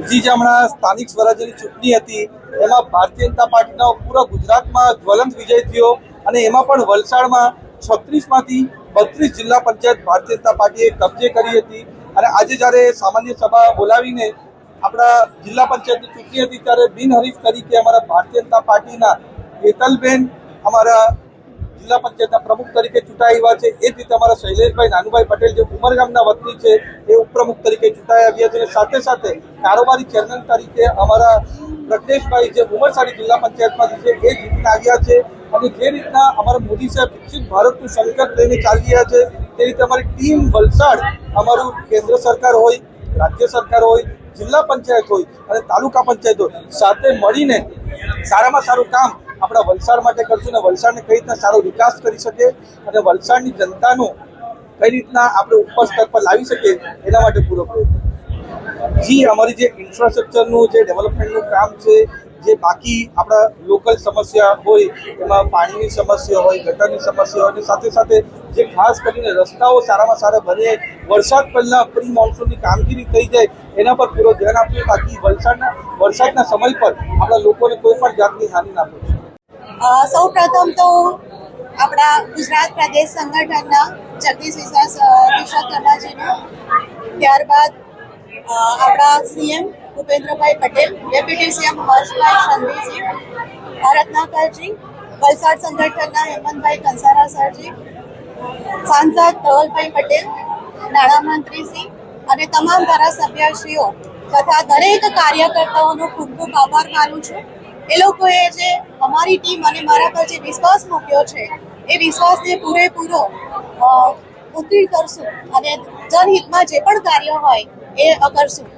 જે હમણાં સ્થાનિક સ્વરાજ્યની ચૂંટણી હતી એમાં ભારતીય જનતા પાર્ટીનો પૂરા ગુજરાતમાં જ્વલંત વિજય થયો અને એમાં પણ વલસાડમાં 36માંથી 32 જિલ્લા પંચાયત ભારતીય જનતા પાર્ટીએ કબજે કરી હતી। અને આજે જ્યારે સામાન્ય સભા બોલાવીને આપણા જિલ્લા પંચાયતની ચૂંટણી હતી ત્યારે બિનહરીફ તરીકે અમારા ભારતીય જનતા પાર્ટીના હેતલબેન અમારા જિલ્લા પંચાયતના પ્રમુખ તરીકે ચૂંટાઈ આવ્યા છે। એ જ રીતે અમારા શૈલેષભાઈ નાનુભાઈ પટેલ જે ઉમરગામના વતની છે એ ઉપપ્રમુખ તરીકે ચૂંટાઈ આવ્યા છે। અને સાથે સાથે કારોબારી ચેરમેન તરીકે અમારા પ્રજ્ઞેશભાઈ જે ઉમરસાડી જિલ્લા પંચાયતમાંથી છે એ જીતીને આવ્યા છે। અને જે રીતના અમારા મોદી સાહેબ વિકસિત ભારતનું સંકલ્પ લઈને ચાલી રહ્યા છે તે રીતે અમારી ટીમ વલસાડ અમારું કેન્દ્ર સરકાર હોય, રાજ્ય સરકાર હોય, જિલ્લા પંચાયત હોય અને તાલુકા પંચાયત હોય સાથે મળીને સારામાં સારું કામ આપણા વલસાડ માટે કરશું ને વલસાડને કઈ રીતના સારો વિકાસ કરી શકે અને વલસાડની જનતાનું કઈ રીતના આપણે ઉપર સ્તર પર લાવી શકીએ એના માટે પૂરો પ્રયત્ન। જી અમારી જે ઇન્ફ્રાસ્ટ્રક્ચરનું જે ડેવલપમેન્ટનું કામ છે, જે બાકી આપણા લોકલ સમસ્યા હોય એમાં પાણીની સમસ્યા હોય, ગટરની સમસ્યા હોય અને સાથે સાથે જે ખાસ કરીને રસ્તાઓ સારામાં સારા બને, વરસાદ પહેલાં પ્રી મોન્સૂનની કામગીરી થઈ જાય એના પર પૂરો ધ્યાન આપીએ તાકી વરસાદના સમય પર આપણા લોકોને કોઈ પણ જાતની હાનિ ના પહોંચે। સૌ પ્રથમ તો આપણા ગુજરાત પ્રદેશ સંગઠનના જગદીશ વિશ્વકર્માજીનું, ત્યારબાદ આપણા CM Bhupendrabhai Patel, deputy CM Harshbhai Sanghviji, Ratnakarji, Valsad સંગઠનના હેમંતભાઈ કંસારા સરજી, સાંસદ ધવલભાઈ પટેલ, નાણામંત્રીશ્રી અને તમામ ધારાસભ્યશ્રીઓ તથા દરેક કાર્યકર્તાઓનો ખૂબ ખૂબ આભાર માનું છું। એ લોકોએ જે અમારી ટીમ અને મારા પર જે વિશ્વાસ મૂક્યો છે એ વિશ્વાસને પૂરેપૂરો ઉત્તીર્ણ કરશું અને જનહિતમાં જે પણ કાર્ય હોય એ કરશું।